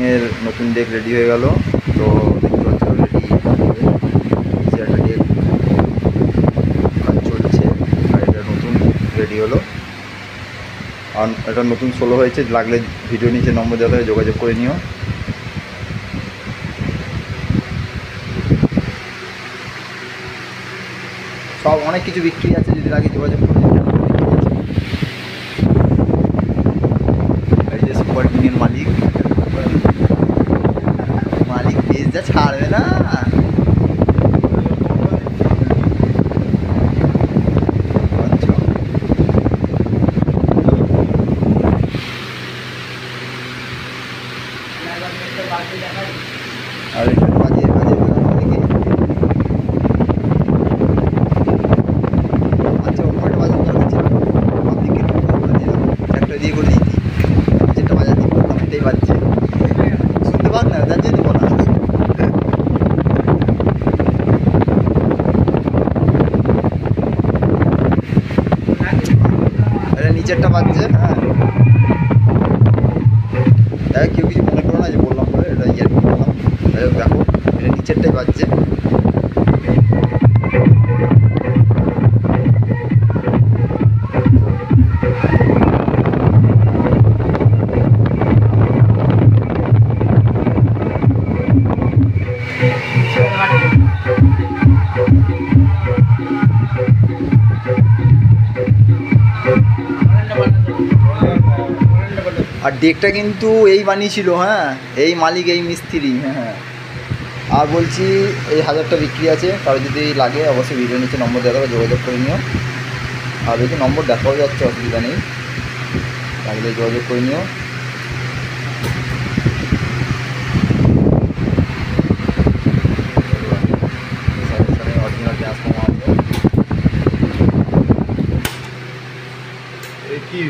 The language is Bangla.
এর নতুন ডেক রেডি হয়ে গেল। তো দেখতে পাচ্ছ রেডি একটা ডেক কাজ চলছে। আর এটা নতুন রেডি হলো, আর এটা নতুন সোলো হয়েছে। লাগলে ভিডিও নিচে নম্বর দেওয়া হয়ে যোগাযোগ করে নিও। সব অনেক কিছু বিক্রি আছে, যদি লাগে যোগাযোগ করে নিও। এই যে সুপার কিংয়ের মালিক পেজ যা ছাড়বে না। আর এটা বাজে বাজে অনেকে আচ্ছা ওটা বাজার দরকার ছিল, পাবলিককে একটা দিয়ে করে দিই, যেটা বাজার দিই করতাম এটাই বাজছে। শুনতে পান না, যার জন্য বলা। এটা নিচেরটা বাজছে। হ্যাঁ কেউ কিছু মনে করো না যে বললাম বলে, এটা ইয়ার কি বললাম। দেখো এটা নিচেরটাই বাজছে। আর ডেকটা কিন্তু এই বানিয়েছিল, হ্যাঁ এই মালিক এই মিস্ত্রি। হ্যাঁ আর বলছি এই 1000টা বিক্রি আছে, কারো যদি লাগে অবশ্যই ভিডিও নিচে নম্বর দেওয়া হবে, যোগাযোগ করে নিও। আর দেখি নম্বর দেখাও যাচ্ছে, অসুবিধা নেই, লাগলে যোগাযোগ করে নিও। অরিজিনাল ট্রান্সফর্মার আছে। কি